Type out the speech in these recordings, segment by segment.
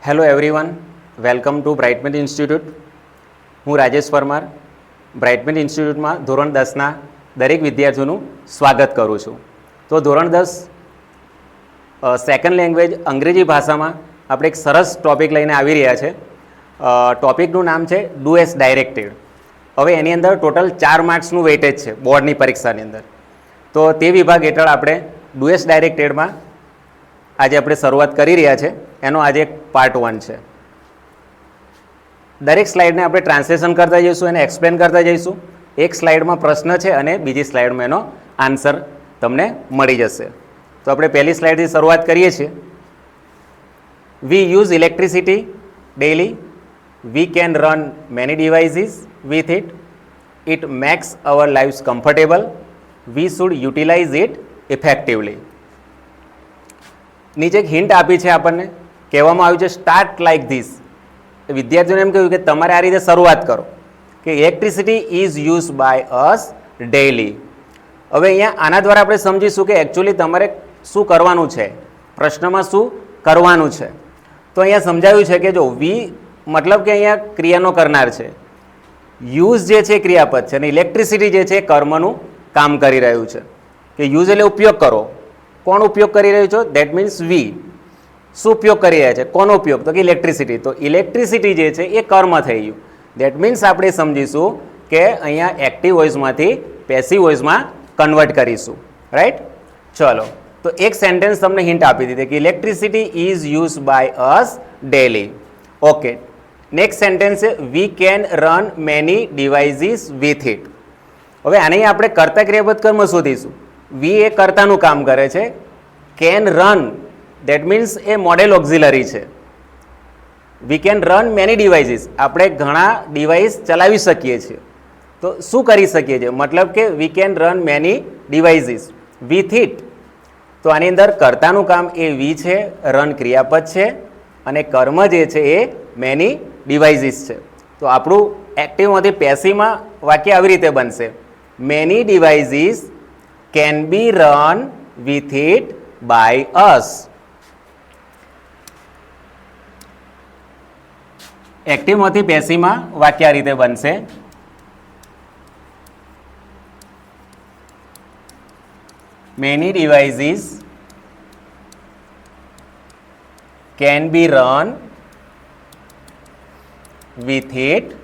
Hello everyone, welcome to Brightment institute. હું રાજેશ પરમાર બ્રાઇટમેન્ટ ઇન્સ્ટિટ્યૂટમાં ધોરણ 10ના દરેક વિદ્યાર્થીઓનું સ્વાગત કરું છું. તો ધોરણ 10 સેકન્ડ લેંગ્વેજ અંગ્રેજી ભાષામાં આપણે એક સરસ ટૉપિક લઈને આવી રહ્યા છે. ટૉપિકનું નામ છે ડુ એઝ ડાયરેક્ટેડ. હવે એની અંદર ટોટલ 4 માર્ક્સનું વેઇટેજ છે બોર્ડની પરીક્ષાની અંદર. તો તે વિભાગ હેઠળ આપણે ડુ એઝ ડાયરેક્ટેડમાં આજે આપણે શરૂઆત કરી રહ્યા છે. એનો આજે એક પાર્ટ 1 છે. દરેક સ્લાઇડને આપણે ટ્રાન્સલેશન કરતા જઈશું, એને એક્સપ્લેન કરતા જઈશું. એક સ્લાઇડમાં પ્રશ્ન છે અને બીજી સ્લાઇડમાં એનો આન્સર તમને મળી જશે. તો આપણે પહેલી સ્લાઇડથી શરૂઆત કરીએ છીએ. વી use electricity daily. V can run many devices with it. It makes our lives comfortable. We should utilise it effectively. નીચે એક હિન્ટ આપી છે આપણને. કહેવામાં આવ્યું છે સ્ટાર્ટ લાઇક ધીસ. વિદ્યાર્થીઓને એમ કહ્યું કે તમારે આ રીતે શરૂઆત કરો કે electricity is use by us daily. હવે અહીંયા આના દ્વારા આપણે સમજીશું કે એકચ્યુઅલી તમારે શું કરવાનું છે, પ્રશ્નમાં શું કરવાનું છે. તો અહીંયા સમજાવ્યું છે કે જો વી મતલબ કે અહીંયા ક્રિયાનો કરનાર છે, યુઝ જે છે ક્રિયાપદ છે અને ઇલેક્ટ્રિસિટી જે છે કર્મનું કામ કરી રહ્યું છે. કે યુઝ એટલે ઉપયોગ કરો. કોણ ઉપયોગ કરી રહ્યું છે? દેટ મીન્સ વી. શું ઉપયોગ કરી રહ્યા છે? કોનો ઉપયોગ? તો કે ઇલેક્ટ્રિસિટી. તો ઇલેક્ટ્રિસિટી જે છે એ કર્મ થઈ ગયું. દેટ મીન્સ આપણે સમજીશું કે અહીંયા એક્ટિવ વોઇસમાંથી પેસિવ વોઇસમાં કન્વર્ટ કરીશું. રાઈટ? ચલો, તો એક સેન્ટેન્સ તમને હિન્ટ આપી દીધી કે electricity is use by us daily. Okay, next sentence છે we can run many devices with it. હવે આને આપણે કર્તા ક્રિયાપદ કર્મ શોધીશું. વી એ કર્તાનું કામ કરે છે. Can run that means a modal auxiliary છે. We can run many devices. આપણે ઘણા ડિવાઇસ ચલાવી શકીએ છીએ. તો શું કરી શકીએ છીએ? મતલબ કે વી can run many devices with it. તો આની અંદર કર્તાનું કામ એ વી છે, રન ક્રિયાપદ છે અને કર્મ જે છે એ મેની ડિવાઇસીસ છે. તો આપણું એક્ટિવમાંથી પેસિવમાં વાક્ય આવી રીતે બનશે. Many devices can be run with it by us. એક્ટિવમાંથી પેસિવમાં વાક્ય આ રીતે બનશે. Many devices can be run with it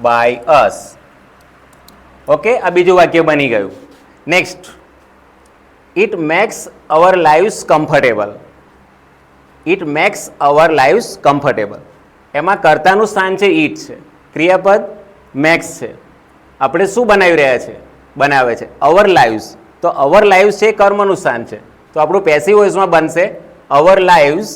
by us. Okay, આ બીજું વાક્ય બની ગયું. Next, it makes our lives comfortable. It makes our lives comfortable. એમાં કર્તાનું સ્થાન છે ઇટ છે, ક્રિયાપદ મેક્સ છે. આપણે શું બનાવી રહ્યા છે? બનાવે છે અવર લાઈવ્સ. તો અવર લાઈવ્સ છે કર્મનું સ્થાન છે. તો આપણું પેસિવ વોઇસમાં બનશે અવર lives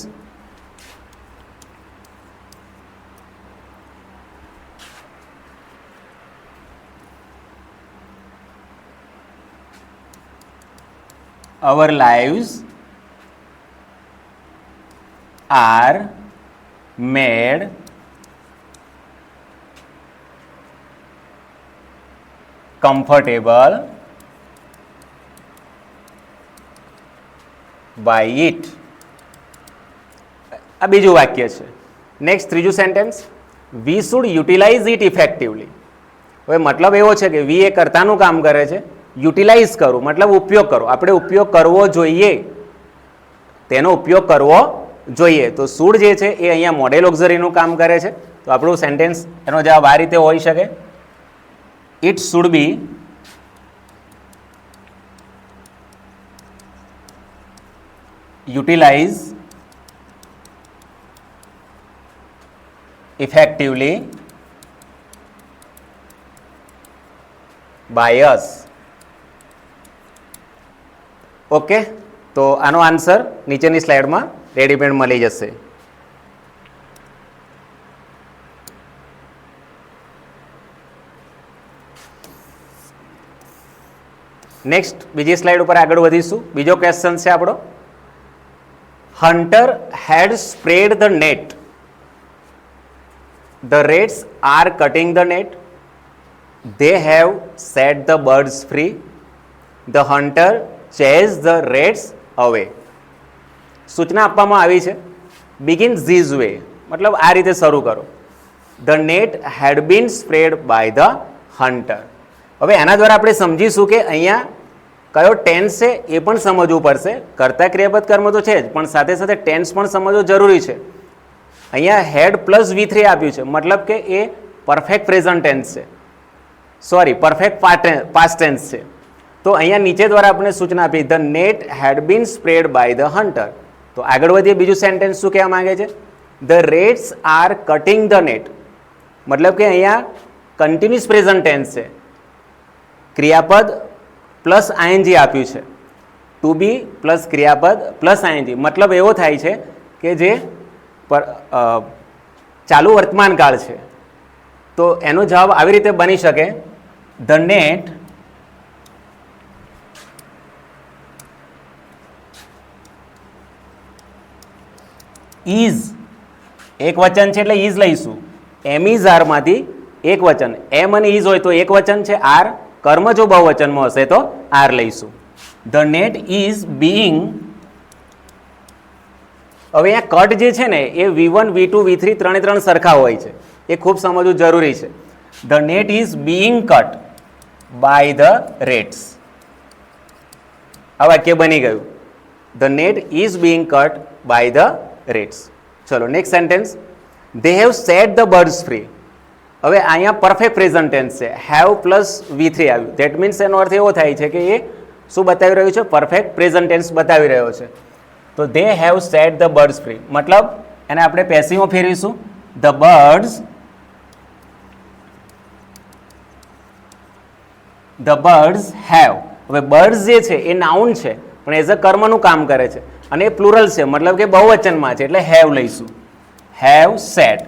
our lives are made comfortable by it. આ બીજું વાક્ય છે. નેક્સ્ટ, ત્રીજું sentence, we should utilise it effectively. હવે મતલબ એવો છે કે વી એ કર્તાનું કામ કરે છે, યુટિલાઇઝ કરવું મતલબ ઉપયોગ કરો. આપણે ઉપયોગ કરવો જોઈએ, તેનો ઉપયોગ કરવો જોઈએ. તો શુડ જે છે એ અહીંયા મોડેલ ઓક્ઝરીનું કામ કરે છે. તો આપણું સેન્ટેન્સ એનો જવાબ આ રીતે હોઈ શકે. It should be utilize effectively by us. Okay, તો આનો આન્સર નીચેની સ્લાઇડમાં રેડીમેડ મળી જશે. નેક્સ્ટ, બીજી સ્લાઇડ ઉપર આગળ વધીશું. બીજો ક્વેશ્ચન છે આપણો. Hunter had spread the net. The rats are cutting the net. They have set the birds free. The hunter chased the rats away. સૂચના આપવામાં આવી છે બિગિન ધીઝ વે, મતલબ આ રીતે શરૂ કરો. The net had been spread by the hunter. હવે એના દ્વારા આપણે સમજીશું કે અહીંયા કયો ટેન્સ છે એ પણ સમજવું પડશે. કર્તા ક્રિયાપદ કર્મ તો છે જ, પણ સાથે સાથે ટેન્સ પણ સમજવો જરૂરી છે. અહીંયા હેડ પ્લસ V3 આપ્યું છે, મતલબ કે એ પરફેક્ટ પ્રેઝન્ટ ટેન્સ છે, સોરી પરફેક્ટ પાસ્ટ ટેન્સ છે. તો અહીંયા નીચે દ્વારા આપણે સૂચના આપી, the net had been spread by the hunter. તો આગળ વધીએ, બીજું સેન્ટેન્સ શું કહેવા માંગે છે? The rats are cutting the net. મતલબ કે અહીંયા કન્ટિન્યુઅસ પ્રેઝન્ટ ટેન્સ છે, ક્રિયાપદ પ્લસ આઈએનજી આપ્યું છે. ટુ બી પ્લસ ક્રિયાપદ પ્લસ આઈએનજી, મતલબ એવો થાય છે કે જે ચાલુ વર્તમાન કાળ છે. તો એનો જવાબ આવી રીતે બની શકે, ધ નેટ ઇઝ, એક વચન છે એટલે ઇઝ લઈશું. એમ ઇઝ આર માંથી એક વચન, એમ અને ઇઝ હોય તો એક વચન છે, આર કર્મ જો બહુવચનમાં હશે તો આર લઈશું. The net is being. હવે અહીંયા કટ જે છે ને એ V1, V2, V3 ત્રણે સરખા હોય છે, એ ખૂબ સમજવું જરૂરી છે. The net is being cut by the rats. આ વાક્ય બની ગયું, the net is being cut by the rats. ચલો next sentence, they have set the birds free. હવે અહીંયા પરફેક્ટ પ્રેઝન્ટ ટેન્સ છે, હેવ પ્લસ V3 આવ્યું. ધેટ મીન્સ એનો અર્થ એવો થાય છે કે એ શું બતાવી રહ્યું છે? પરફેક્ટ પ્રેઝન્ટ ટેન્સ બતાવી રહ્યો છે. તો દે have set the birds free, મતલબ એને આપણે પેસિવમાં ફેરવીશું, ધ બર્ડ્સ હેવ. હવે બર્ડ્સ જે છે એ નાઉન છે, પણ એઝ અ કર્મનું કામ કરે છે અને એ પ્લુરલ છે, મતલબ કે બહુવચનમાં છે, એટલે હેવ લઈશું, હેવ સેટ.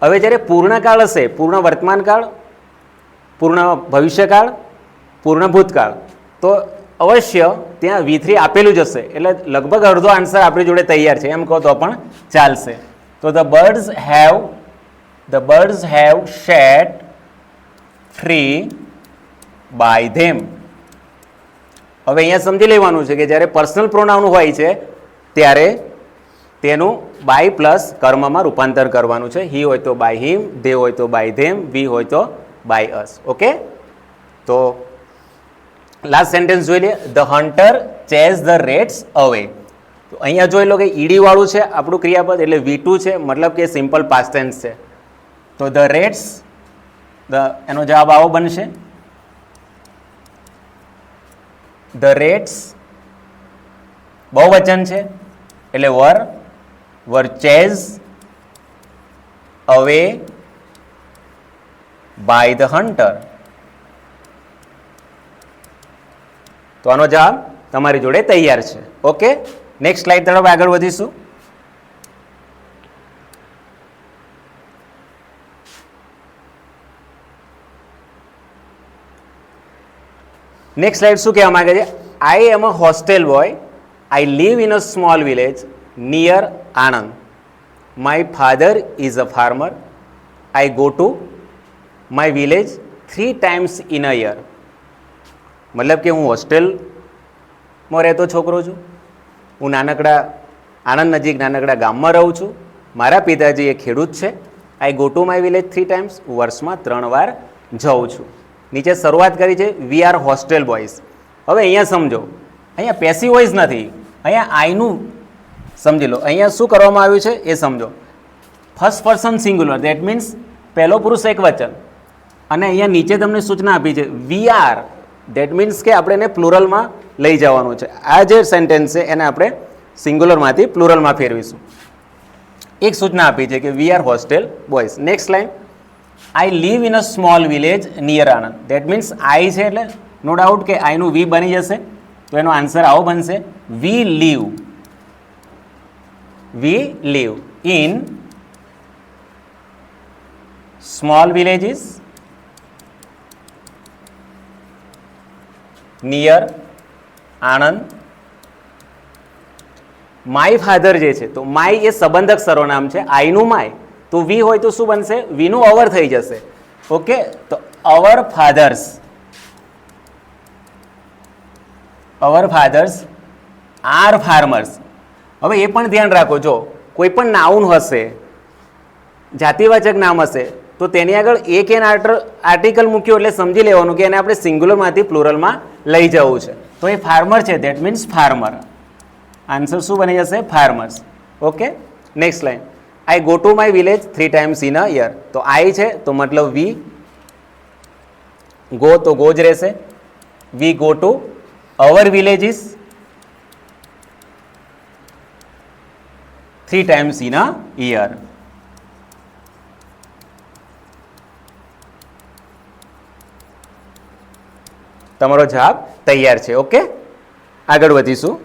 હવે જ્યારે પૂર્ણકાળ હશે, પૂર્ણ વર્તમાનકાળ, પૂર્ણ ભવિષ્યકાળ, પૂર્ણ ભૂતકાળ, તો અવશ્ય ત્યાં V3 આપેલું જ હશે, એટલે લગભગ અડધો આન્સર આપણી જોડે તૈયાર છે એમ કહો તો પણ ચાલશે. તો the birds have set free by them. હવે અહીંયા સમજી લેવાનું છે કે જ્યારે પર્સનલ પ્રોનાઉન હોય છે ત્યારે તેનું બાય પ્લસ કર્મમાં રૂપાંતર કરવાનું છે. હી હોય તો બાય હિમ, ધે હોય તો બાય ધેમ, વી હોય તો બાય અસ. ઓકે, તો લાસ્ટ સેન્ટેન્સ જોઈ લઈએ, the hunter chase the rats away. તો અહીંયા જોઈ લો કે ઈડી વાળું છે આપણું ક્રિયાપદ, એટલે V2 છે, મતલબ કે સિમ્પલ પાસ્ટ ટેન્સ છે. તો ધ રેટ્સ, એનો જવાબ આવો બનશે, ધ રેટ્સ બહુવચન છે એટલે were chased away by the hunter. તો આનો જવાબ તમારી જોડે તૈયાર છે. ઓકે, નેક્સ્ટ સ્લાઇડ તરફ આગળ વધીશું. નેક્સ્ટ સ્લાઇડ શું કહેવા માંગે છે? I am a hostel boy, I live in a small village near Anand. My father is a farmer. I go to my village 3 times in a year. મતલબ કે હું હોસ્ટેલમાં રહેતો છોકરો છું, હું નાનકડા આણંદ નજીક નાનકડા ગામમાં રહું છું, મારા પિતાજી એ ખેડૂત છે. I go to my village 3 times, વર્ષમાં 3 વાર જાઉં છું. નીચે શરૂઆત કરી છે વી આર હોસ્ટેલ બોયઝ. હવે અહીંયા સમજો, અહીંયા પેસિવ વોઇસ નથી, અહીંયા આઈનું સમજી લો. અહીંયા શું કરવામાં આવ્યું છે એ સમજો. First person singular, that means પહેલો પુરુષ એક વચન, અને અહીંયા નીચે તમને સૂચના આપી છે વી આર, દેટ મીન્સ કે આપણે એને પ્લુરલમાં લઈ જવાનું છે. આ જે સેન્ટેન્સ છે એને આપણે સિંગ્યુલરમાંથી પ્લુરલમાં ફેરવીશું. એક સૂચના આપી છે કે we are hostel boys. Next line, I live in a small village near Anand. That means આઈ છે એટલે નો ડાઉટ કે આઈનું વી બની જશે, તો એનો આન્સર આવો બનશે, વી live in small villages near Anand. My father જે છે, તો માય એ સંબંધક સર્વનામ છે, આઈનું માય, તો વી હોય તો શું બનશે? વીનું અવર થઈ જશે. ઓકે, તો અવર ફાધર્સ આર ફાર્મર્સ. હવે એ પણ ધ્યાન રાખો, જો કોઈ પણ નાઉન હશે, જાતિવાચક નામ હશે, તો તેની આગળ એક એન આર્ટિકલ મૂક્યો એટલે સમજી લેવાનું કે એને આપણે સિંગ્યુલરમાંથી પ્લુરલમાં લઈ જવું છે. તો એ ફાર્મર છે, દેટ મીન્સ ફાર્મર. આન્સર શું બની જશે? Farmers. Okay, next line. I go to my village 3 times in a year. તો આઈ છે તો મતલબ વી, ગો તો ગો જ રહેશે. We go to our villages 3 times in a year. તમારો જવાબ તૈયાર છે. ઓકે, આગળ વધીશું.